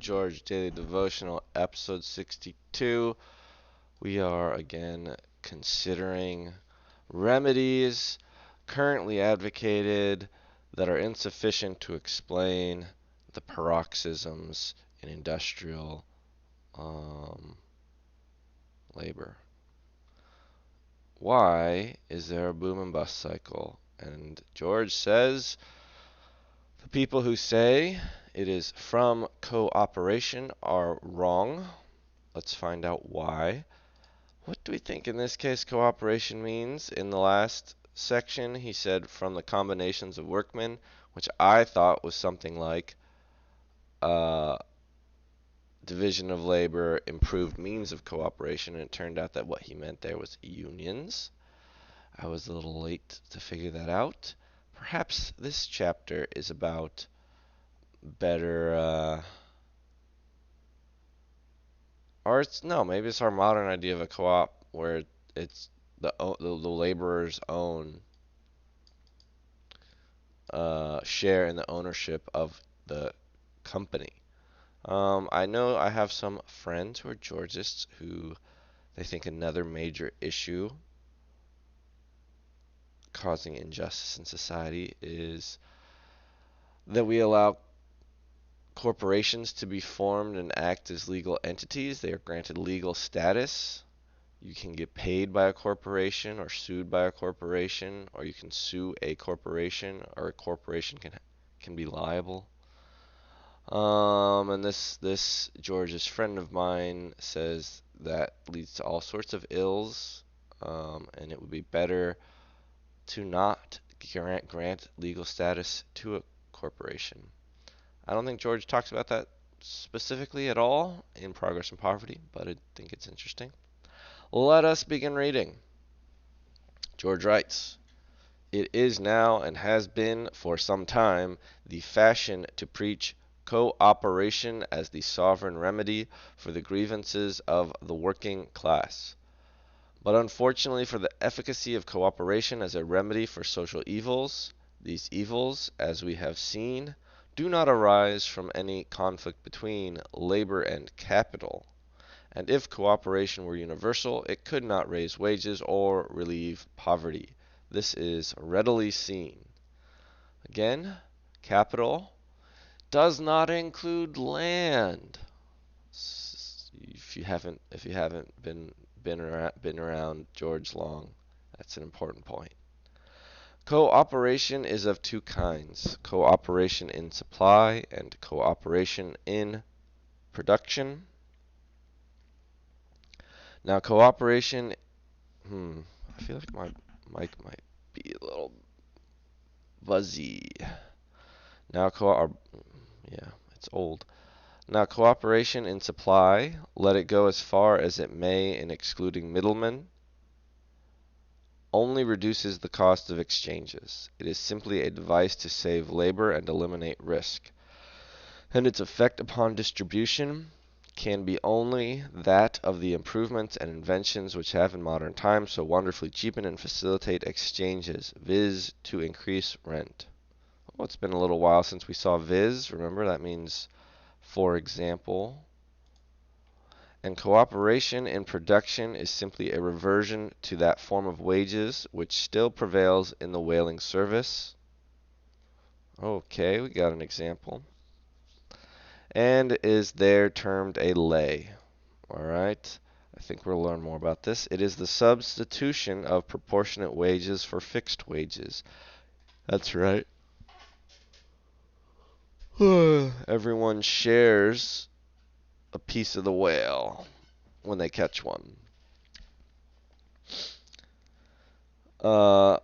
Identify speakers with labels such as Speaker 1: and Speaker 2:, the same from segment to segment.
Speaker 1: George Daily Devotional, episode 62. We are again considering remedies currently advocated that are insufficient to explain the paroxysms in industrial labor. Why is there a boom and bust cycle? And George says the people who say it is from cooperation are wrong. Let's find out why. What do we think in this case cooperation means? In the last section, he said from the combinations of workmen, which I thought was something like division of labor, improved means of cooperation, and it turned out that what he meant there was unions. I was a little late to figure that out. Perhaps this chapter is about better, or it's no, maybe it's our modern idea of a co-op where it's the laborer's own share in the ownership of the company. I know I have some friends who are Georgists who they think another major issue causing injustice in society is that we allow corporations to be formed and act as legal entities. They are granted legal status. You can get paid by a corporation or sued by a corporation, or you can sue a corporation, or a corporation can be liable. And this George's friend of mine says that leads to all sorts of ills, and it would be better to not grant legal status to a corporation. I don't think George talks about that specifically at all in Progress and Poverty, but I think it's interesting. Let us begin reading. George writes, "It is now and has been for some time the fashion to preach cooperation as the sovereign remedy for the grievances of the working class. But unfortunately for the efficacy of cooperation as a remedy for social evils, these evils, as we have seen, do not arise from any conflict between labor and capital. And if cooperation were universal, it could not raise wages or relieve poverty. This is readily seen." Again, capital does not include land. If you haven't been around George long, that's an important point. Cooperation is of two kinds: cooperation in supply and cooperation in production. Now, cooperation, I feel like my mic might be a little fuzzy. Now, yeah, it's old. Now, cooperation in supply, let it go as far as it may in excluding middlemen, only reduces the cost of exchanges. It is simply a device to save labor and eliminate risk, and its effect upon distribution can be only that of the improvements and inventions which have in modern times so wonderfully cheapened and facilitate exchanges, viz. To increase rent. Well, it's been a little while since we saw viz. Remember, that means for example. And cooperation in production is simply a reversion to that form of wages which still prevails in the whaling service. Okay, we got an example. And is there termed a lay. Alright, I think we'll learn more about this. It is the substitution of proportionate wages for fixed wages. That's right. Everyone shares a piece of the whale when they catch one. It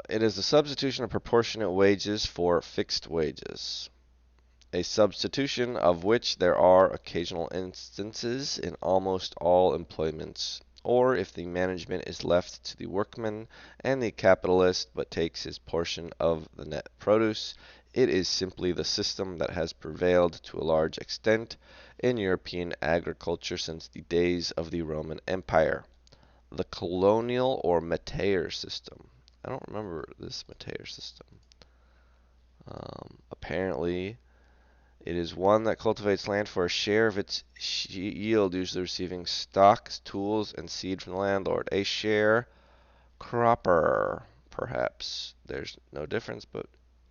Speaker 1: is a substitution of proportionate wages for fixed wages, a substitution of which there are occasional instances in almost all employments, or if the management is left to the workman and the capitalist but takes his portion of the net produce, it is simply the system that has prevailed to a large extent in European agriculture since the days of the Roman Empire. The colonial or métayer system. I don't remember this métayer system. Apparently, It is one that cultivates land for a share of its yield, usually receiving stocks, tools, and seed from the landlord. A sharecropper, perhaps. There's no difference, but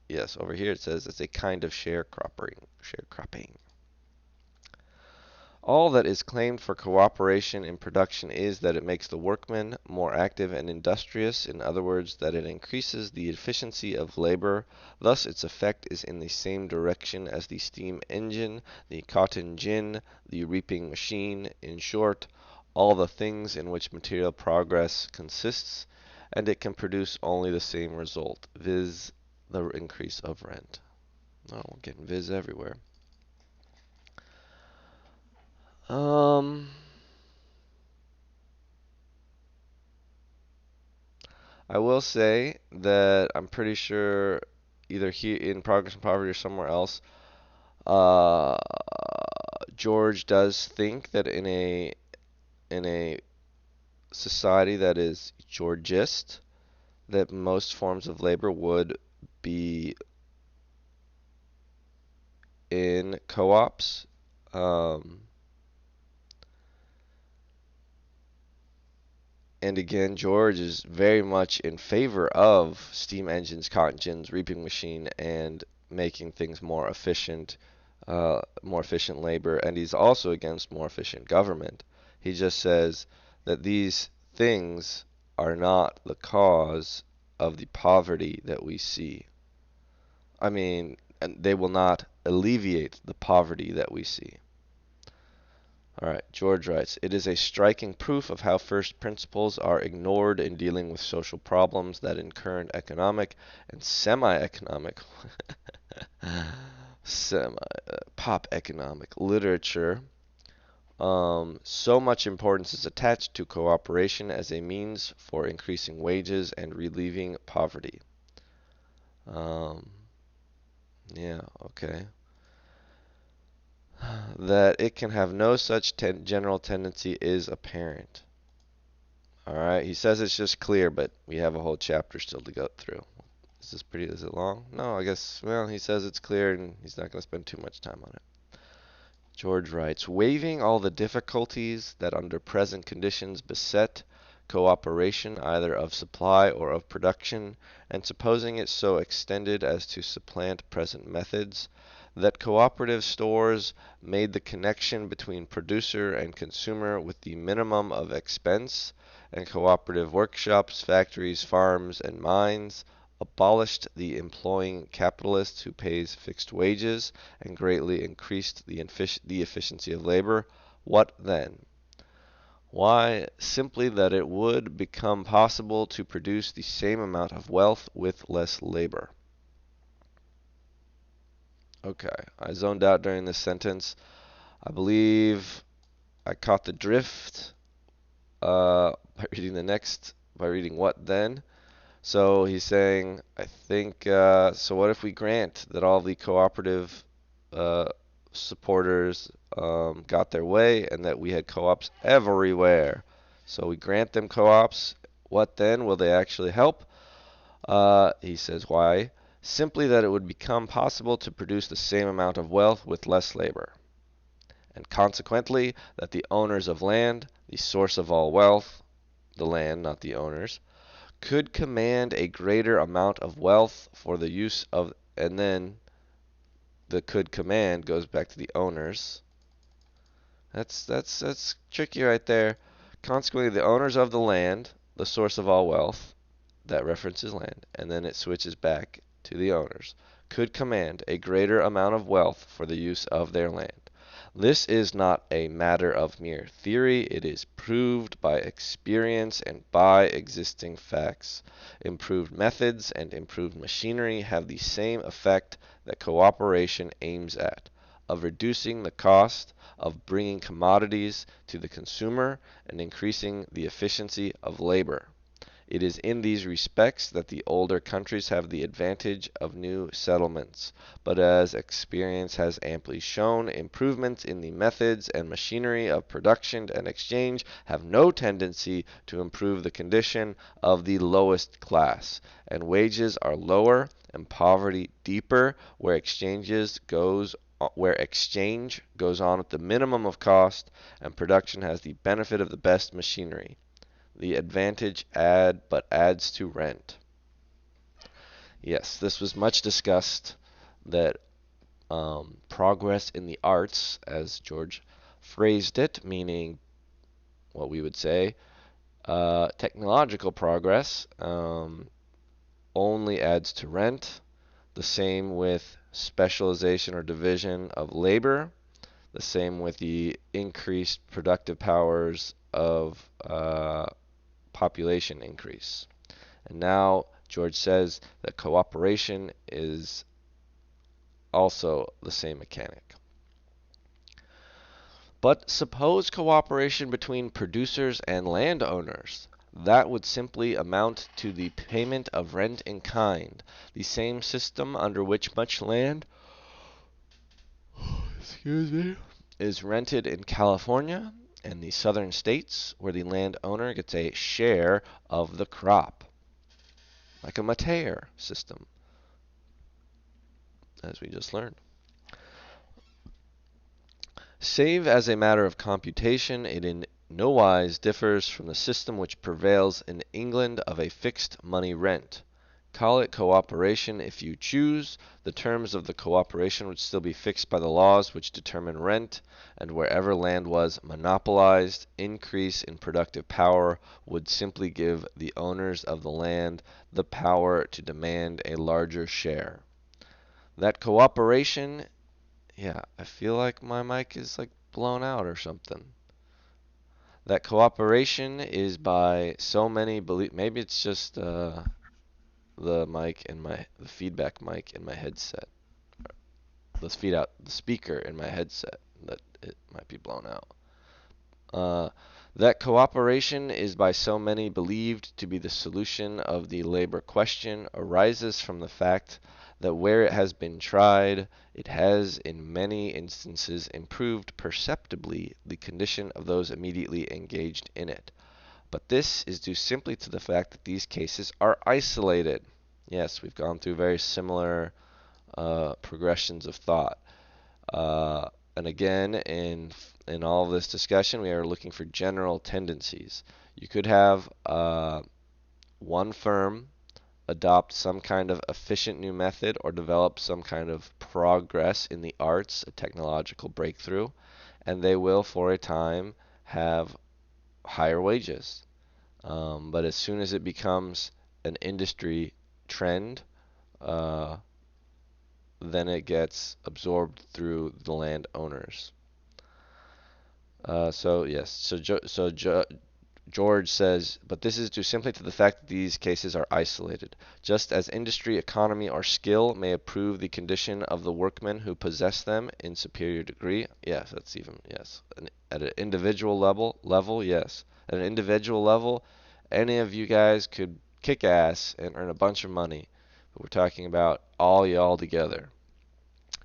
Speaker 1: yes, over here it says it's a kind of sharecropping. All that is claimed for cooperation in production is that it makes the workman more active and industrious, in other words, that it increases the efficiency of labor. Thus, its effect is in the same direction as the steam engine, the cotton gin, the reaping machine, in short, all the things in which material progress consists, and it can produce only the same result, viz., the increase of rent. Oh, we're getting viz everywhere. Um, I will say that I'm pretty sure either here in Progress and Poverty or somewhere else, uh, George does think that in a society that is Georgist, that most forms of labor would be in co-ops. Um, And again, George is very much in favor of steam engines, cotton gins, reaping machine, and making things more efficient labor. And he's also against more efficient government. He just says that these things are not the cause of the poverty that we see. I mean, and they will not alleviate the poverty that we see. All right, George writes, it is a striking proof of how first principles are ignored in dealing with social problems that in current economic and semi-economic, pop economic literature, so much importance is attached to cooperation as a means for increasing wages and relieving poverty. Um, yeah, okay. That it can have no such general tendency is apparent. Alright, he says it's just clear, but we have a whole chapter still to go through. Is it long? No, I guess, well, he says it's clear and he's not going to spend too much time on it. George writes, waiving all the difficulties that under present conditions beset cooperation either of supply or of production, and supposing it so extended as to supplant present methods, that cooperative stores made the connection between producer and consumer with the minimum of expense, and cooperative workshops, factories, farms, and mines abolished the employing capitalist who pays fixed wages and greatly increased the efficiency of labor, what then? Why, simply that it would become possible to produce the same amount of wealth with less labor. Okay, I zoned out during this sentence. I believe I caught the drift by reading what then. So he's saying, I think, so what if we grant that all the cooperative uh, supporters got their way and that we had co-ops everywhere? So we grant them co-ops. What then? Will they actually help? He says, why? Simply that it would become possible to produce the same amount of wealth with less labor. And consequently, that the owners of land, the source of all wealth, the land, not the owners, could command a greater amount of wealth for the use of, and then the could command goes back to the owners. That's tricky right there. Consequently, the owners of the land, the source of all wealth, that references land, and then it switches back to the owners, could command a greater amount of wealth for the use of their land. This is not a matter of mere theory, it is proved by experience and by existing facts. Improved methods and improved machinery have the same effect that cooperation aims at, of reducing the cost of bringing commodities to the consumer and increasing the efficiency of labor. It is in these respects that the older countries have the advantage of new settlements, but as experience has amply shown, improvements in the methods and machinery of production and exchange have no tendency to improve the condition of the lowest class, and wages are lower and poverty deeper where exchanges goes where exchange goes on at the minimum of cost and production has the benefit of the best machinery. The advantage adds to rent. Yes, this was much discussed, that progress in the arts, as George phrased it, meaning what we would say technological progress, only adds to rent. The same with specialization or division of labor. The same with the increased productive powers of population increase. And now George says that cooperation is also the same mechanic. But suppose cooperation between producers and landowners. That would simply amount to the payment of rent in kind, the same system under which much land is rented in California and the southern states, where the landowner gets a share of the crop, like a Mateer system, as we just learned. Save as a matter of computation, it in no wise differs from the system which prevails in England of a fixed money rent. Call it cooperation if you choose. The terms of the cooperation would still be fixed by the laws which determine rent, and wherever land was monopolized, increase in productive power would simply give the owners of the land the power to demand a larger share. That cooperation, yeah, I feel like my mic is like blown out or something. That cooperation is by so many maybe it's just the feedback mic in my headset. Let's feed out the speaker in my headset that it might be blown out. That cooperation is by so many believed to be the solution of the labor question arises from the fact that where it has been tried, it has in many instances improved perceptibly the condition of those immediately engaged in it. But this is due simply to the fact that these cases are isolated. Yes, we've gone through very similar progressions of thought. And again, in all of this discussion, we are looking for general tendencies. You could have one firm adopt some kind of efficient new method or develop some kind of progress in the arts, a technological breakthrough, and they will, for a time, have higher wages. But as soon as it becomes an industry trend, then it gets absorbed through the landowners. So yes, George says, but this is due simply to the fact that these cases are isolated. Just as industry, economy, or skill may improve the condition of the workmen who possess them in superior degree. Yes, that's even, yes. At an individual level, yes. At an individual level, any of you guys could kick ass and earn a bunch of money. But we're talking about all y'all together,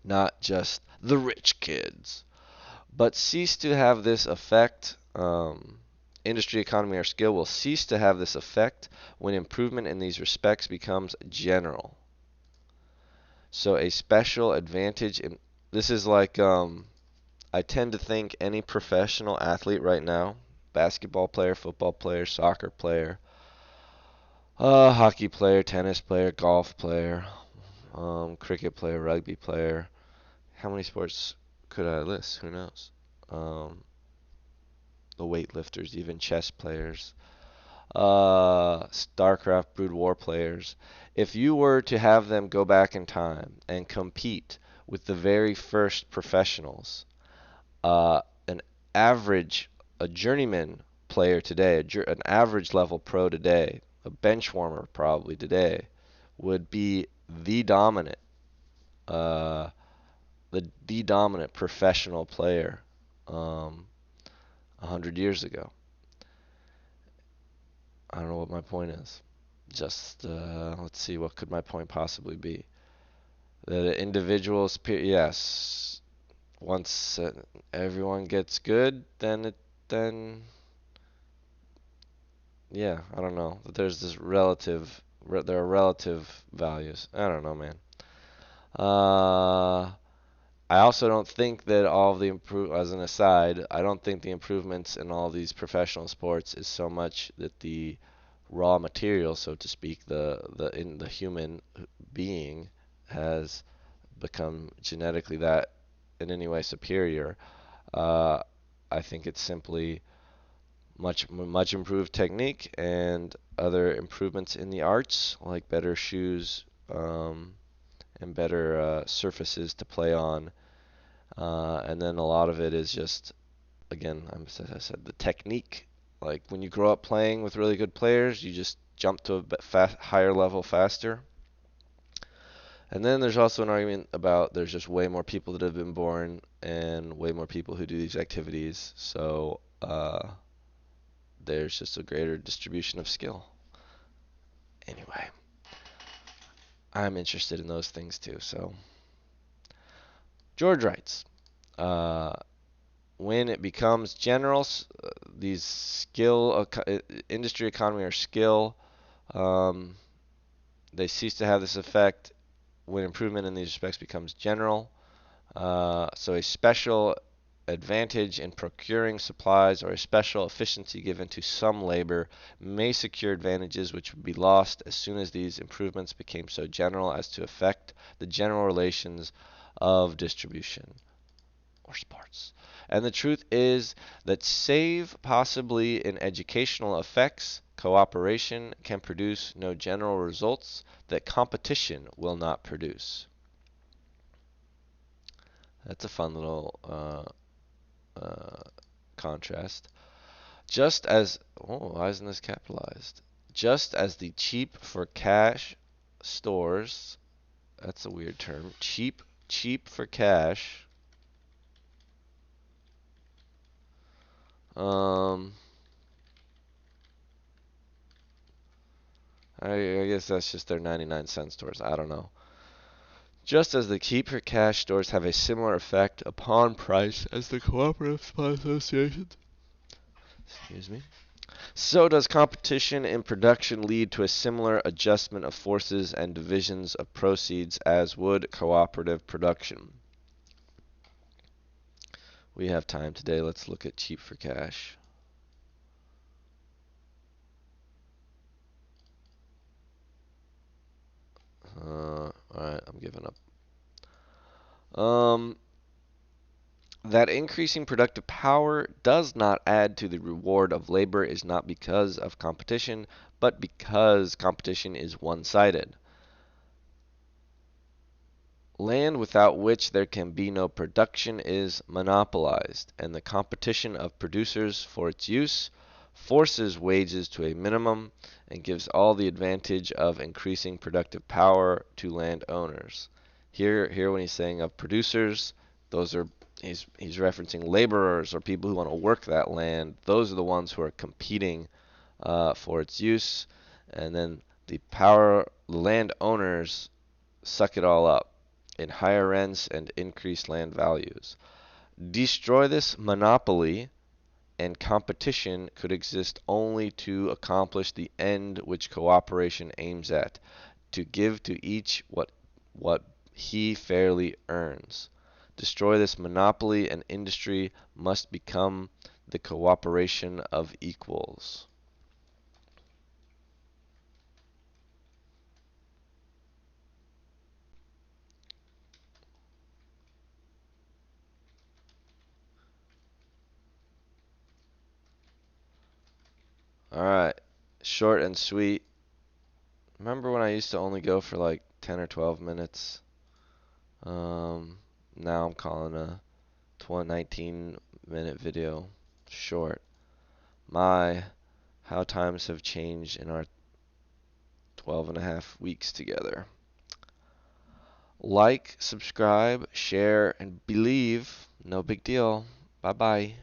Speaker 1: not just the rich kids. But cease to have this effect. Industry, economy, or skill will cease to have this effect when improvement in these respects becomes general. So a special advantage in this is like I tend to think any professional athlete right now, basketball player, football player, soccer player, hockey player, tennis player, golf player, cricket player, rugby player. How many sports could I list? Who knows? The weightlifters, even chess players, StarCraft, Brood War players. If you were to have them go back in time and compete with the very first professionals, an average, a journeyman player today, an average level pro today, a bench warmer probably today, would be the dominant, uh, the dominant professional player 100 years ago. I don't know what my point is. Just let's see, what could my point possibly be? The individuals, yes. Once everyone gets good, then yeah, I don't know. There's this there are relative values. I don't know, man. I also don't think that all of the as an aside, I don't think the improvements in all these professional sports is so much that the raw material, so to speak, the human being has become genetically that in any way superior. Uh, I think it's simply much improved technique and other improvements in the arts, like better shoes and better surfaces to play on. And then a lot of it is just, again, as I said, the technique. Like when you grow up playing with really good players, you just jump to a bit higher level faster. And then there's also an argument about there's just way more people that have been born and way more people who do these activities. So there's just a greater distribution of skill. Anyway, I'm interested in those things too. So George writes, uh, when it becomes general, these industry economy or skill, um, they cease to have this effect when improvement in these respects becomes general. So a special advantage in procuring supplies or a special efficiency given to some labor may secure advantages which would be lost as soon as these improvements became so general as to affect the general relations of distribution or sports. And the truth is that, save possibly in educational effects, cooperation can produce no general results that competition will not produce. That's a fun little contrast. Just as, oh, why isn't this capitalized? Just as the cheap for cash stores, that's a weird term. Cheap for cash. Um, I guess that's just their 99-cent stores. I don't know. Just as the keep for cash stores have a similar effect upon price as the cooperative supply associations, excuse me, so does competition in production lead to a similar adjustment of forces and divisions of proceeds as would cooperative production. We have time today. Let's look at cheap for cash. Alright, I'm giving up. That increasing productive power does not add to the reward of labor is not because of competition, but because competition is one-sided. Land without which there can be no production is monopolized, and the competition of producers for its use forces wages to a minimum and gives all the advantage of increasing productive power to landowners. Here when he's saying of producers, those are he's referencing laborers or people who want to work that land. Those are the ones who are competing for its use, and then the landowners suck it all up in higher rents and increased land values. Destroy this monopoly, and competition could exist only to accomplish the end which cooperation aims at, to give to each what he fairly earns. Destroy this monopoly, and industry must become the cooperation of equals. Alright, short and sweet. Remember when I used to only go for like 10 or 12 minutes? Now I'm calling a 19-minute video short. My, how times have changed in our 12 and a half weeks together. Like, subscribe, share, and believe. No big deal. Bye bye.